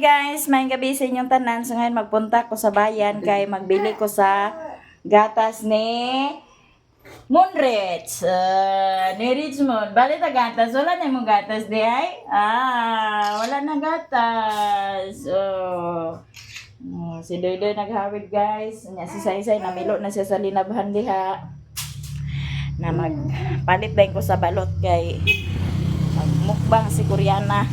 guys, may gabi sa inyong tanan. So ngayon magpunta ko sa bayan kay magbili ko sa gatas ni Moonrich. Ni Richmond. Bali ta gatas. Wala na mong gatas di ay? Wala na gatas. Si Doydoy naghawid guys. Si Saysay namilo na siya sa linabhan diha. Na magpalit din ko sa balot kay magmukbang si Koreana.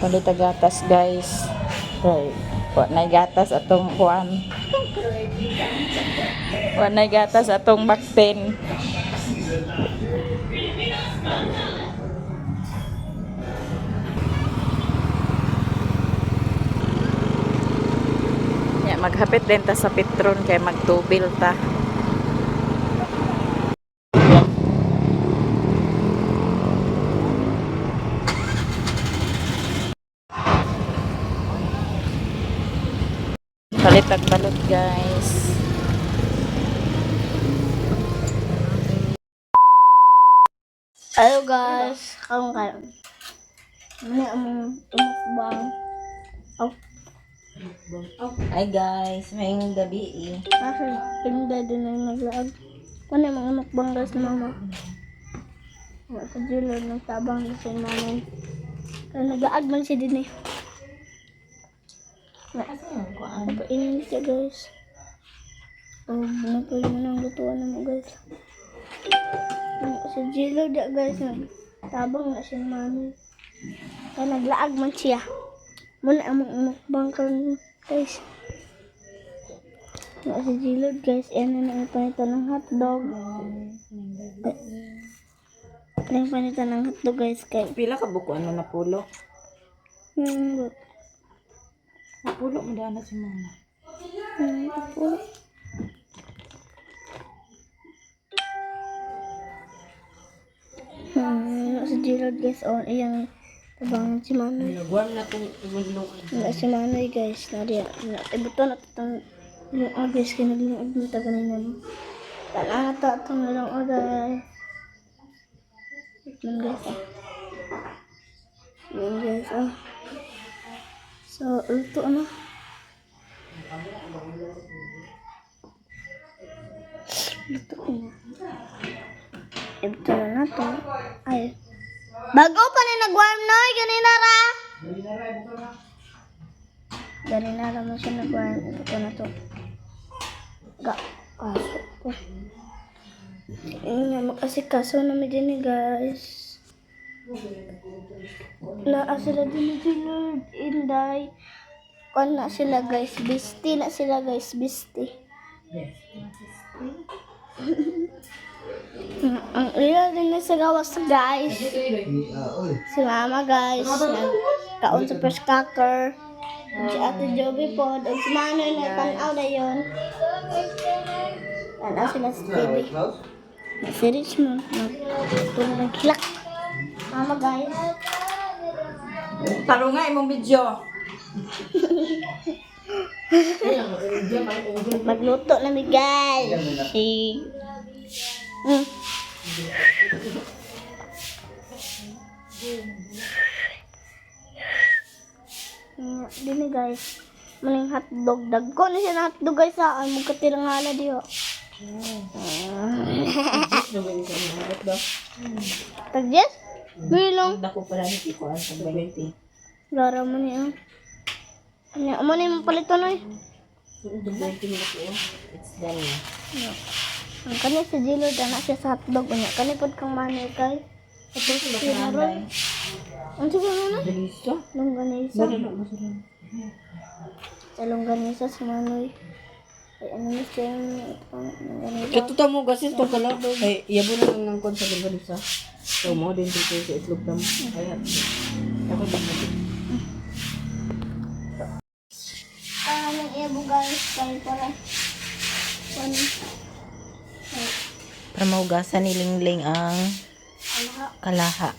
Palit gatas guys. Right. Wa na gatas atong kuan. Wa na gatas atong bakten. Ya maghapit din ta sa Petron kay magtubil ta. Palit ang balot guys. Hello guys, karon ini among tumukbang. Hi guys, maayong gabi eh. Kasi pinda din ang naglaag. Kung mga mukbang guys ni mama. Wala sa jilo ng tabang sa namin. Kaya naglaag man siya din eh. Napainin siya guys. Napuli mo ng lutuan na mo guys. Sa jilo da guys, tabang na siya mami. Kaya naglaag man siya. Muna ang mukbang karon guys. Sa jilo guys, yan na panito ng hotdog. Yung panito ng hotdog guys kay. Pila ka bukuan mo na pulo? Pulo mo dana si mama. Pulo. Sa Gerald guys, iyang tabangan si Manoy. Nagwam na kung ibunlong. Si Manoy guys, ibuto na itong yung guys, kinaglinag mo ta ganina no. Tala na ito itong nalong guys. Ito guys Yung guys So, luto na. Luto na. Ito na to. Ay. Bago pa ni nag-warm noy ganina ra. Ganina ra mo siya nag-warm. Ito na to. Kaso ko. Nga makasikaso na mi din guys. Na sila din Lord Inday. Kon na sila guys, bisti na sila guys, bisti. Ang real din na sa gawas guys. Si mama guys, nagkaon sa first cracker. Si ate Joby po, at si Manoy na tanaw na yun. Tanaw sila sa TV. Si Richmond, nagtulog ng kilak. Mama guys. Taro nga imong video. Magluto na mi guys. Dini guys, maning hotdog. Dagko na siya na hotdog guys saan. Magkatilang hala diyo. Tagjes? Bilong. Dako pala ni ko ang 20. Lara mo niya. Ano mo na yung palito na eh. It's done na. Ang kanya sa Jilo, dana siya sa hotdog. Kanya pod kang manay kay. Tapos siya na ron. Ang sige mo na? Delisa? Longganisa. Sa longganisa sa manoy. Ay ano na siya yung longganisa. Katuta mo kasi ito pala. Ay, yabo na lang ng kon sa Delisa. So mo din dito sa itlog dam. Ay, ako din mo. Nang iabo guys, kaya para. Para maugasan ni Lingling ang kalaha.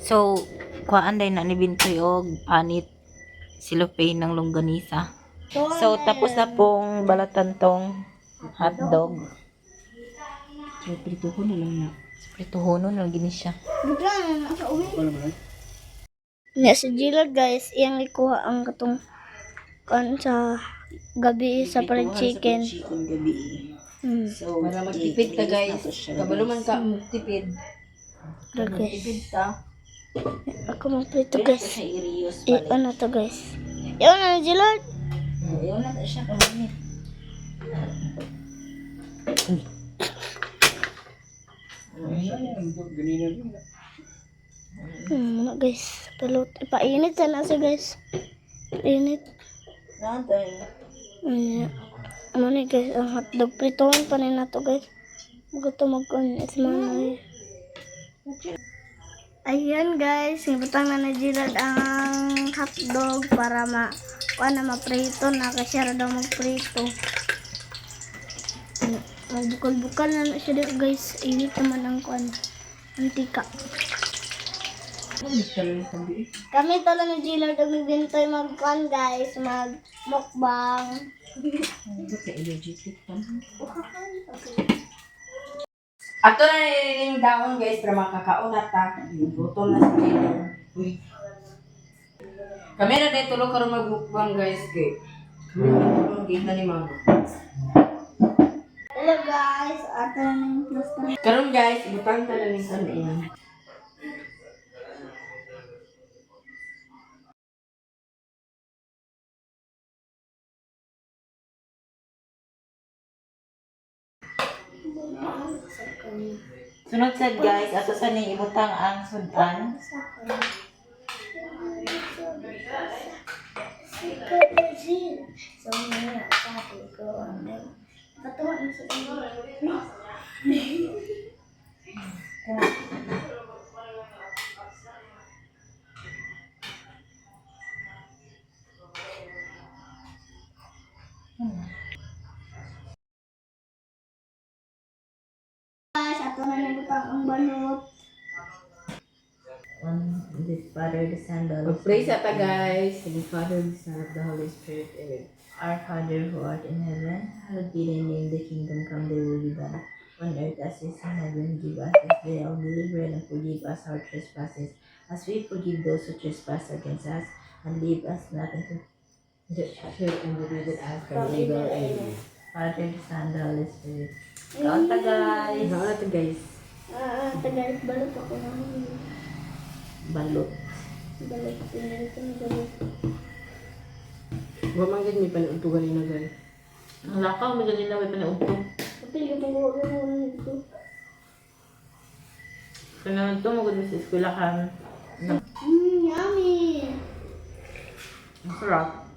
So, kuhaan day na ni Bintoy og panit silopay ng longganisa. So, tapos na pong balatan tong hotdog. So, prituhon na lang na. Prituhon na lang gini siya. Bigla na sa uwi. Nga si Gila guys, iyang ikuha ang katong kan sa gabi sa fried chicken. Gabi. So, Para magtipid ka guys. Kabalo man ka magtipid. Guys. Ta. Ako magprito guys. Sa irios Iyon na to guys. Iyon na Gila. Ayaw na siya kamunit. Ano guys. Pelot. Ipainit sana siya guys. Init. Nantay. Ano ni guys, ang hotdog pritohan pa rin na to guys. Gusto mag-on. It's manay. Ayan guys, ibutang na na Gilad ang hotdog para maprito na kasi daw magprito. Magbukal-bukal na siya dito guys. Init naman ang antika. Kami tala ni Gilad ang nagbintoy mag-kuan guys, mag-mukbang. Ato na nililing daon guys para makakaunat ta. Gutom na si Jailer. Uy. Kami na dahil tulog karon magbukbang guys kay. Kami na tulog kita ni Mama. Hello guys, ato na yung plus na. Karon guys, ibutang ta na ning kanin. Sunod sad guys, ato sa ning ibutang ang sudan. So, muna sabi ko, katuwa na sa guys, ato na nabutang ang balot. On the Father, the Son, the Holy Mag-pray sa Spirit. ta guys. To the Father, the Son, of the Holy Spirit. Amen. Our Father who art in heaven, hallowed be thy name, the kingdom come, thy will be done. On earth as it is in heaven, give us this day our daily bread, and forgive us our trespasses, as we forgive those who trespass against us, and lead us not into Share and believe it as from evil. Amen. Father, the Son, the Holy Spirit. Kaunta guys! Ikaw na to guys. Tagal, balot ako namin. Balot. Balot, pinalito na balot. Wa man gid mi panutugan ni na guys. Ang lakaw, may ganun na may panaugtong. Kapil yung mga muna nito. Kaya ito, magod mo sa eskwelahan. Yummy! Ang sarap.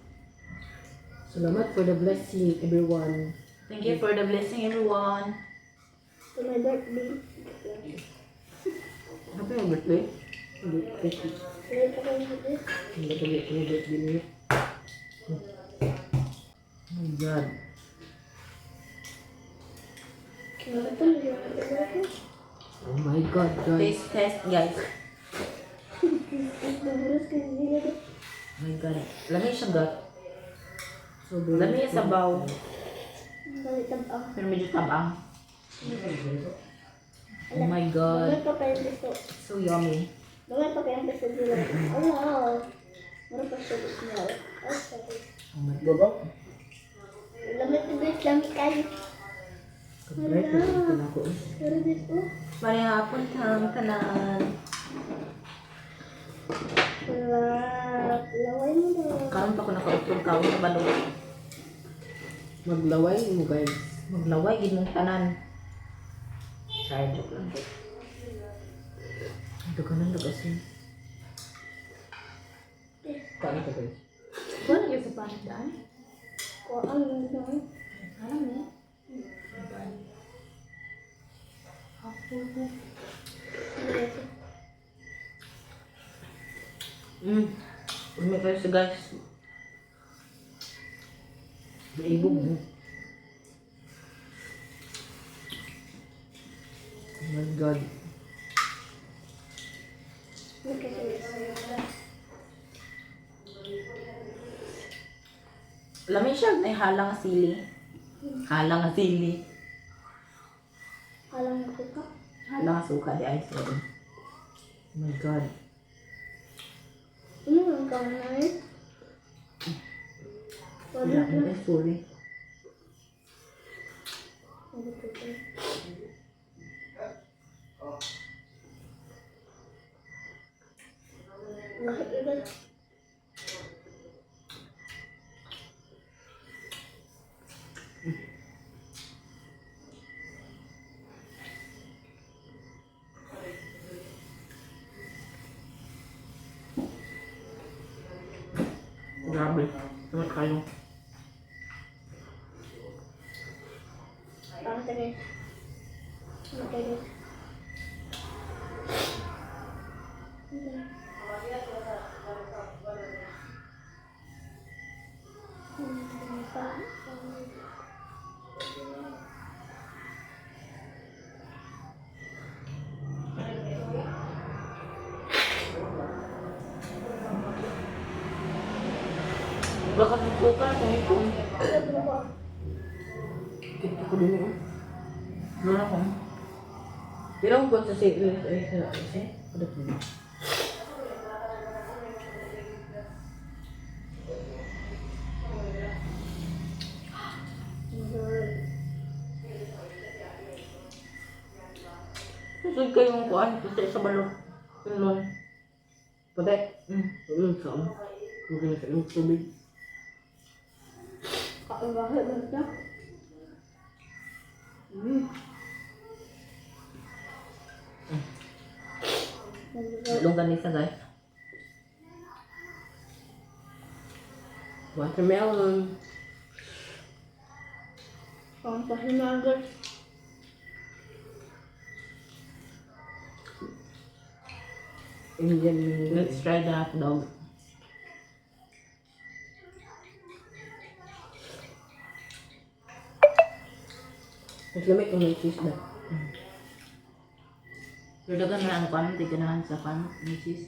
Salamat for the blessing everyone. Thank you for the blessing, everyone. To my birthday. Happy yung birthday? Hindi, birthday. Tuloy pa kayo birthday. Hindi ka birthday niyo. Oh my God. Kaya ito, nila ka birthday. Oh my God, guys. Taste test, guys. Nabulas kayo nila ka. Oh my God. Lamig siya, God. Sobrang Lamig sa baw. Balik tabang. Pero medyo tabang. Oh my God. Balik pa kayo gusto. So yummy. Balik pa kayo gusto nila. Oh wow. Mara pa siya gusto nila. Oh sorry. Oh my God. Lamit na guys, lamit kayo. Right, ito na ako. Pero guys, oh. Marihapon tang tanan. Sarap. Laway mo na. Karon pa ko nakautong kaon sa balot. Maglaway mo guys. Maglaway, gid mong tanan. Sorry, joke lang. Ito ka nang lagasin. Paano ka guys? Wala yung sa pandan. Kuhaan mo na. Alam mo? Umi kayo sa guys. Naibog mo. Oh my God. Lamin siya, may halang nga sili. Halang nga sili. Alam mo ka? Halang nga suka, di ay sorry. Oh my God. Ano ang kanan? Wala mo ay sorry. Grabe. Tumat kayo. Baka suka kung ito. Kita ko din yun. Wala ko. Pero kung sa sale, ay sa ada po. Susod kayong kuhan. Puti sa balot. Tulon. Pwede? Saan? Huwag na sa inyong tubig. Kakabahit ba siya? Tulong ganisa guys. Watermelon. Ang pahimagot. Indian mango. Let's try the hot dog. Mas lamig kung may cheese na. Pero dagan na ang pan, di ganahan sa pan, may cheese.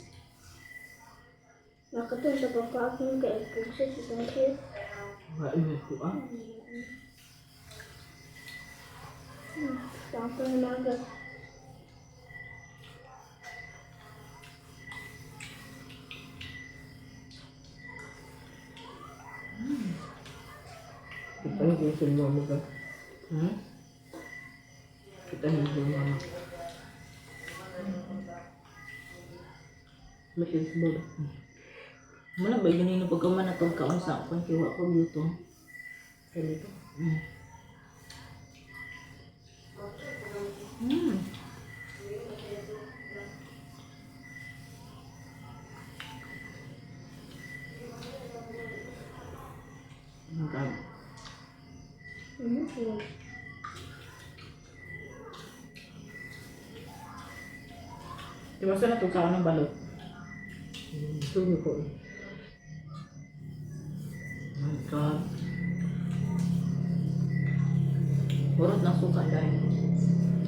Nakatun sa pagkakong kay Pugsit itong kiss. Wala mo ito ah. Ang pahimagot. Kita niyo kung sino mo ka. Kita niyo kung mama. May cheese ba? Muna ba ganino pag man natog kaon sa akong kiwa ko luto. Ganito. Oh my God. Di ba sa natog kaon ng balot? Gusto niyo po eh. Oh my God. Urot ng suka dahil.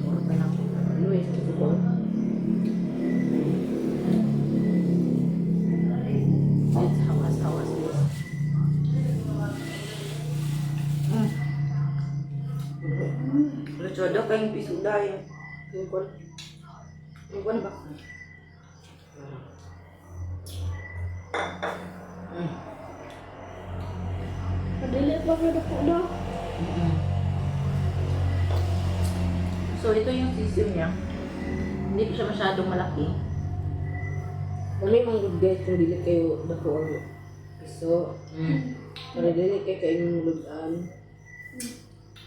Urot na lang. Ano eh, sa suko? Let's hawas-hawas this. Luchodo kayong piso dahil. Yung kon? Yung kon ba? Madali pa ko na po na. So ito yung sisiw niya. Hindi ko siya masyadong malaki. Kami mga good guys, kung dili kayo dako ang piso. Para dili kayo kayong lugan.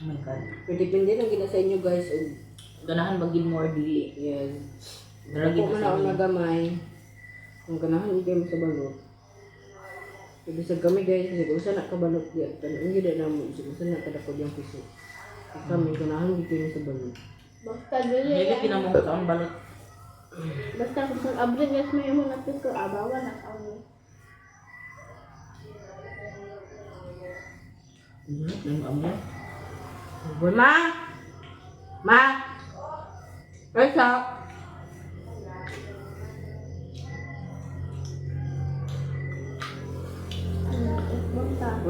Oh my God. Pero depende lang gina sa inyo guys. Ganahan maging more dili. Yan. Daragin Kung ko sa man ako inyo. nagamay, kung ganahan hindi kayo sa balot. Kasi sa kami guys, kasi kung saan nakabalot yan, tanong hindi na mo, kung saan nakadakod yung piso. Kasi kami, ganahan hindi kayo sa balot. Basta dili Hindi yan. pinamong kaon balot. Basta kung saan abri guys may mo natin ko abawa na kami. Yung amo. Boy, ma! Ma! What's up?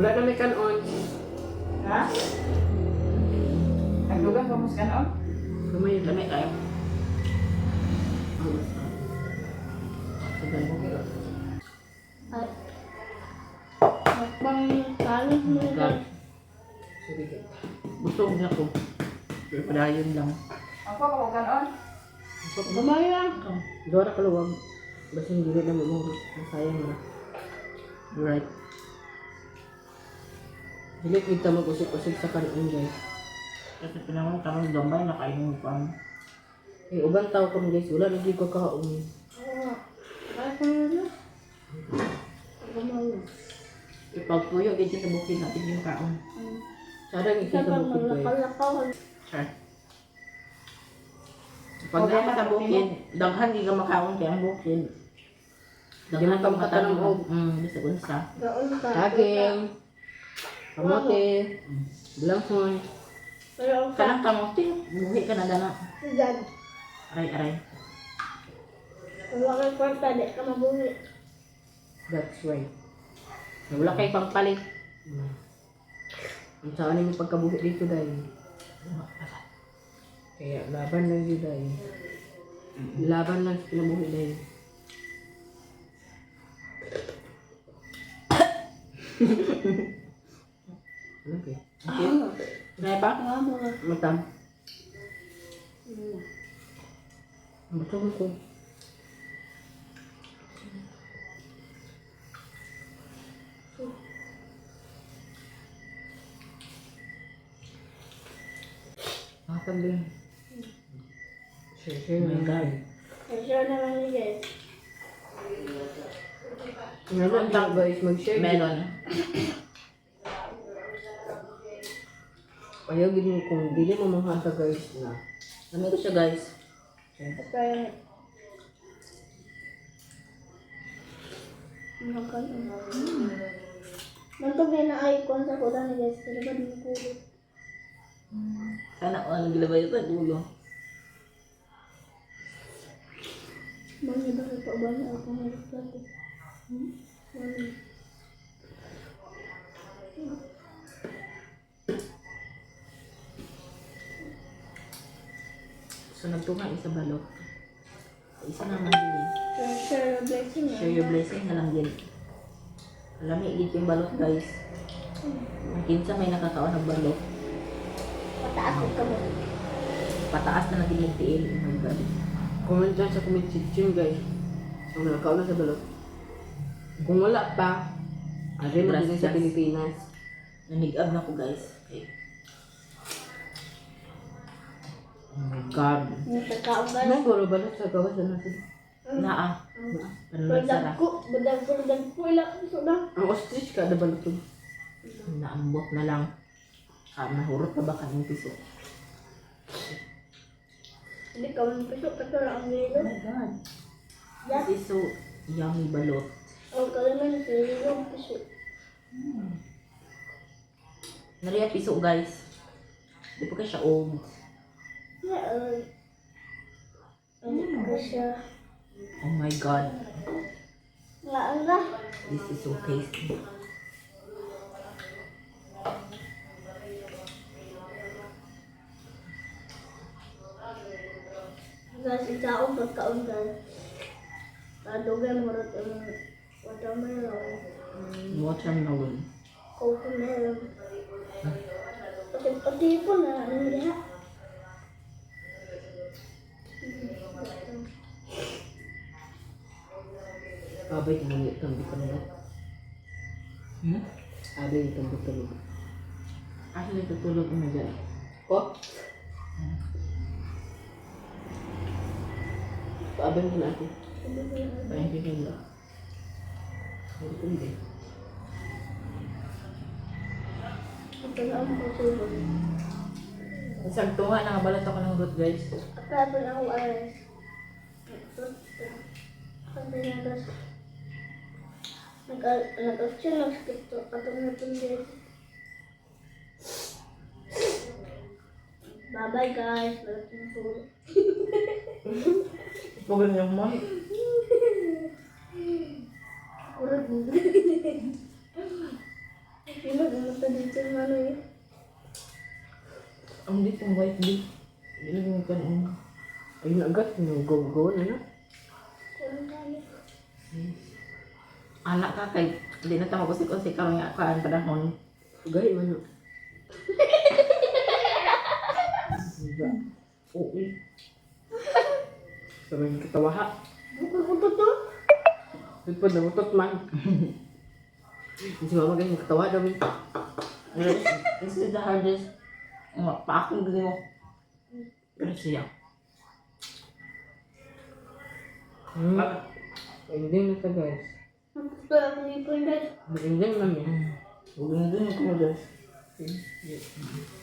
Wala na may kanon. Ha? Nagdugang pa mas kanon? Lumay kayo. At makbang kalit mo guys. Sige ka. Busog na ko. Pero padayon lang. Ako ako kanon? Gamay lang. Dora kaluwag. Basta hindi na mo. Sayang na. Right. Dili kita mag-usik-usik sa kanon guys. Kasi pinamang kamang gambay na kainin ko. Eh, ubang tao kami guys. Wala naging kakaon. Bakit na? Gamay lang. Ipagpuyo, ganyan sa bukid natin yung kaon. Sarang ikita sa Dapat bukid ko eh. maglakaw-lakaw. Sure. Pag na sa bukid, daghan di ka makaon kaya ang bukid. Daghan ka makatanong. Bisa unsa. Gaon ka. Saging, kamote, bilangson. Pero ang Kanang kamote, buhi ka na dana. kagan. Aray-aray. Kung wala kang kwarta, di ka mabuhi. That's right. Wala kay pagpalit. Ang saan yung pagkabuhi dito dahil. Kaya laban lang yun dahil. Laban lang sa pinabuhi dahil. Ano kaya? Okay. Kaya ba? Matam. Matam ko. Matam din. Share na guys. Share na lang ni guys. Ngayon tayo guys, mag-share. Melon. Kaya gini kung dili mo mahasa guys na. Ano ko siya guys? Kaya makan. Mantog na icon sa kuda ni guys. Kaya ba din ko? Sana all gilabay ito dulo. Mangya ba pa ba na ako ng plato? Mangya. So nagtunga isa balot. Isa naman din. Share your blessing. Share your blessing na lang din. Alami igit yung balot guys. Ang kinsa may nakakaon ng balot. Pataas ka mo. Pataas na natin yung tiil. Oh my God. Comment dyan sa comment section guys. Kung nakakaon na sa balot. Kung wala pa, ari mo din sa Pilipinas. Nanigab na ko guys. Okay. Oh my God. Nagkakaon ka. May guro balot sa gawas na natin. Naa. Badag ko. Badag ko. Ilang piso na. Ang ostrich ka, ada balot to. Naambot na lang. Nahurot na ba kanyang piso? Hindi ka man piso. Kato lang ang nilo. Oh my God. Yan. This is so yummy balot. O kalaman sa nilo piso. Nariya piso guys. Di pa ka siya old. Hindi ko siya. Oh my God. Laan ka. This is so tasty. Guys, ikaon pagkaon ka. Tadugan mo rin ang watermelon. Watermelon. Coconut. Pati po na ano niya. Abay, tinanggit kang di ka na. Hmm? Abay, itong Asa na tutulog mo dyan? ko? Paabay mo na ako. Thank you, Kilo. Hindi. Ito na ang pagsulog. Isang tunga na balot ako ng root guys. Akala na ako ay. Sabi na guys. Nag-action lang sa TikTok. Katong na itong guys. Bye-bye guys. Balat yung tulog. Pagod yung mo. Kurag mo. ta dito ano eh. Ang di pang white di. Ilagay ka na. Ayun agad. Go na na. Anak ka kay hindi na tama kusik-kusik ka nga kaan panahon. Gay man. Oo. Sabay katawa ha. Buto to. Tupad na mutot man. Si mama ganyan katawa daw. This is the hardest. Paakong gawin mo. Pero siya. Ending na ito guys. Gusto ako ipon guys. Ending namin. Ending na ito guys.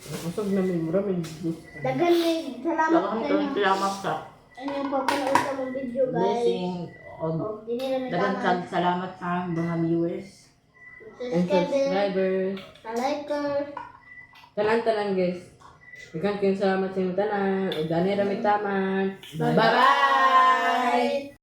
Napasog namin. Maraming juice. Dagan may salamat sa inyo. Salamat sa Ano yung papanood sa mong video guys. blessing. O, di nila Dagang nalaman. salamat sa mga viewers. And Subscribe, subscribers. liker. Tanan guys. Dagang salamat sa inyo tanan. O dani ramit taman. Bye-bye.